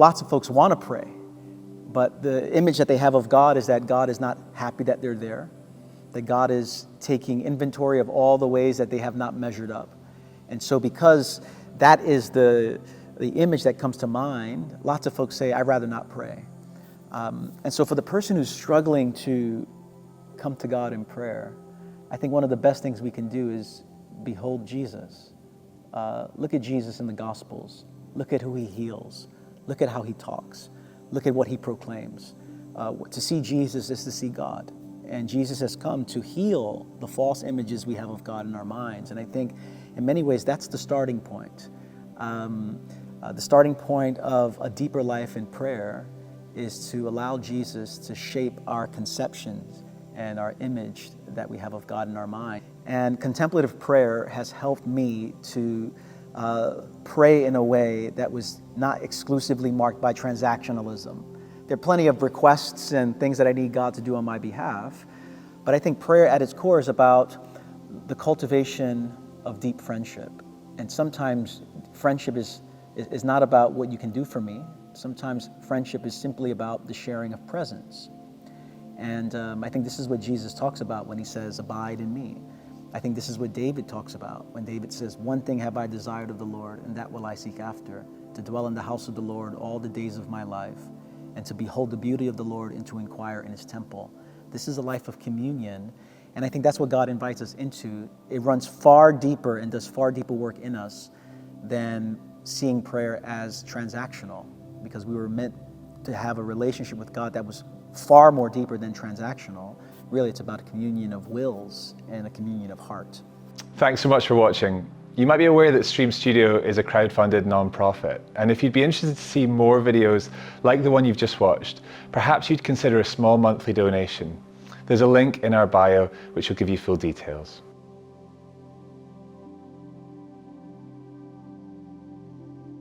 lots of folks want to pray, but the image that they have of God is that God is not happy that they're there, that God is taking inventory of all the ways that they have not measured up. And so because that is the image that comes to mind, lots of folks say, I'd rather not pray. And so for the person who's struggling to come to God in prayer, I think one of the best things we can do is behold Jesus. Look at Jesus in the Gospels. Look at who he heals. Look at how he talks. Look at what he proclaims. To see Jesus is to see God. And Jesus has come to heal the false images we have of God in our minds. And I think in many ways that's the starting point. The starting point of a deeper life in prayer is to allow Jesus to shape our conceptions and our image that we have of God in our mind. And contemplative prayer has helped me to pray in a way that was not exclusively marked by transactionalism. There are plenty of requests and things that I need God to do on my behalf, but I think prayer at its core is about the cultivation of deep friendship. And sometimes friendship is not about what you can do for me. Sometimes friendship is simply about the sharing of presence. And I think this is what Jesus talks about when he says, abide in me. I think this is what David talks about when David says, one thing have I desired of the Lord, and that will I seek after, to dwell in the house of the Lord all the days of my life, and to behold the beauty of the Lord and to inquire in his temple. This is a life of communion, and I think that's what God invites us into. It runs far deeper and does far deeper work in us than seeing prayer as transactional, because we were meant to have a relationship with God that was far more deeper than transactional. Really, it's about a communion of wills and a communion of heart. Thanks so much for watching. You might be aware that Stream Studio is a crowd-funded non-profit, and if you'd be interested to see more videos like the one you've just watched, perhaps you'd consider a small monthly donation. There's a link in our bio which will give you full details.